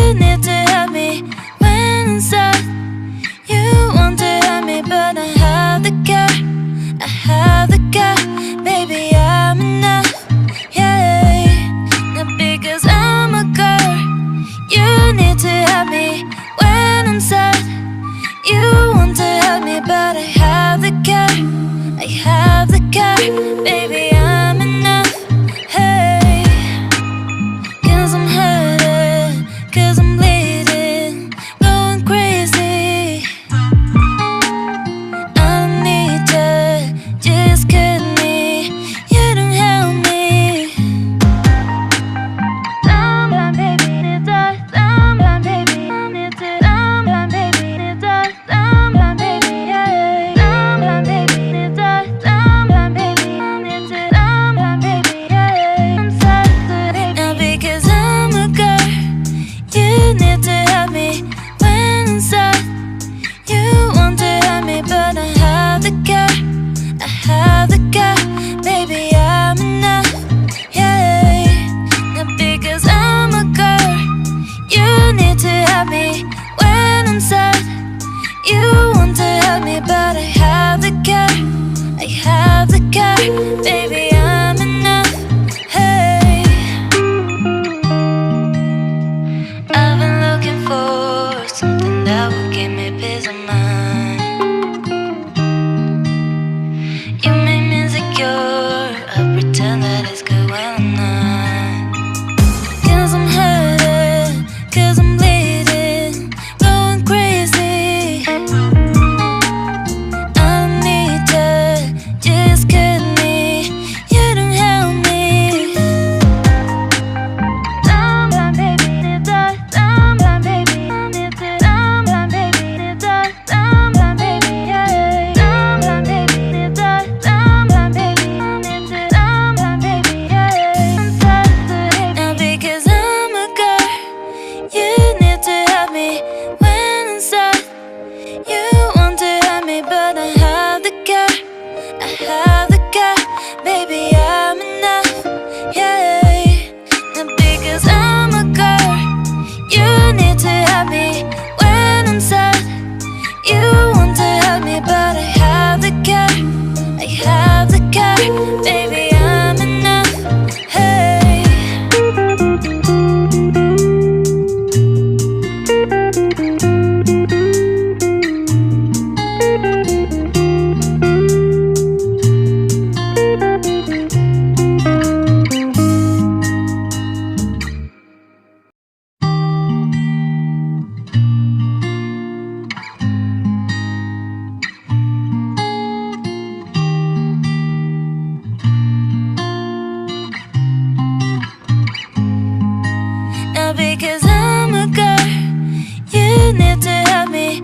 You need to help me when inside. You want to help me, but I have the care. I have the care, baby, I'm enough, yeah. Not because I'm a girl. You need to help me when I'm sad. You want to help me, but I have the care. I have the care, baby, I'm enough, hey. Cause I'm hurting, cause I'm bleeding, going crazy. I don't need you, just cut me. You don't help me. Someone baby need us, someone baby need to, someone baby need us, someone baby, yeah. Someone baby need us, someone baby need to, someone baby, yeah. I'm sad now because I'm a girl. You need to help me when inside. You want to help me, but I have the care. I have the care, baby, I'm enough, yeah. Not because I'm a girl. You need to help me when I'm sad. You want to help me, but I have the care. I have the care, baby, I'm enough, hey. I've been looking for something that will give me peace of mind. You make me insecure, I pretend that it's good when I'm not. Cause I'm hurting, cause I'm bleeding, going crazy. I don't need you, just cut me. You don't help me. Someone baby need us, someone baby need to, someone baby need us, someone baby, yeah. Someone baby need us, someone baby need to, someone baby, yeah. I'm sad now because I'm a girl. You need to help me when inside. You want to help me, but I have the care. I have the care, baby, I'm enough, yeah. Not because I'm a girl. You need to help me when I'm sad. You want to help me, but I have the care. I have the care, baby, I'm enough, hey. Now because I'm a girl. You need to help me